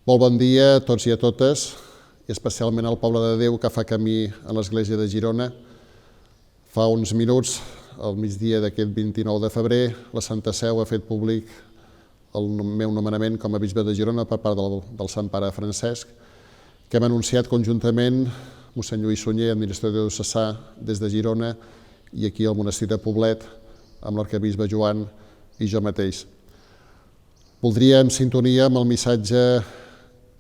Molt bon dia a tots i a totes, i especialment al poble de Déu que fa camí a l'Església de Girona. Fa uns minuts, al migdia d'aquest 29 de febrer, la Santa Seu ha fet públic el meu nomenament com a bisbe de Girona per part del Sant Pare Francesc, que hem anunciat conjuntament mossèn Lluís Sunyer, administrador diocesà des de Girona, i aquí al monestir de Poblet, amb l'arquebisbe Joan i jo mateix. Voldria, en sintonia amb el missatge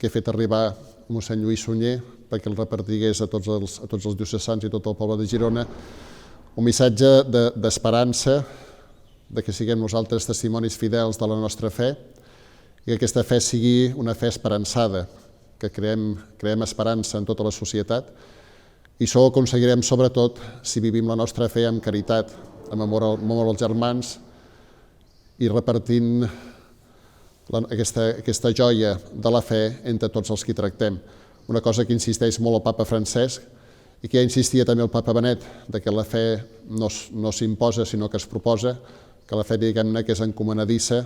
que he fet arribar a mossèn Lluís Sunyer perquè el repartigués a tots els diocesans i tot el poble de Girona, un missatge d'esperança, de que siguem nosaltres testimonis fidels de la nostra fe i que aquesta fe sigui una fe esperançada, que creem esperança en tota la societat, i això ho aconseguirem sobretot si vivim la nostra fe amb caritat, amb amor als germans i repartint aquesta joia de la fe entre tots els que tractem. Una cosa que insisteix molt el papa Francesc i que ja insistia també el papa Benet, que la fe no s'imposa sinó que es proposa, que la fe, diguem-ne, que és encomanadissa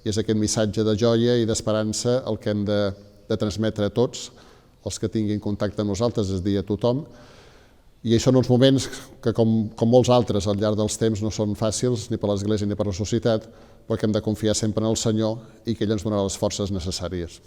i és aquest missatge de joia i d'esperança el que hem de transmetre a tots els que tinguin contacte amb nosaltres, és a dir, a tothom. I això en uns moments que, com molts altres al llarg dels temps, no són fàcils ni per l'Església ni per la societat, però que hem de confiar sempre en el Senyor i que ell ens donarà les forces necessàries.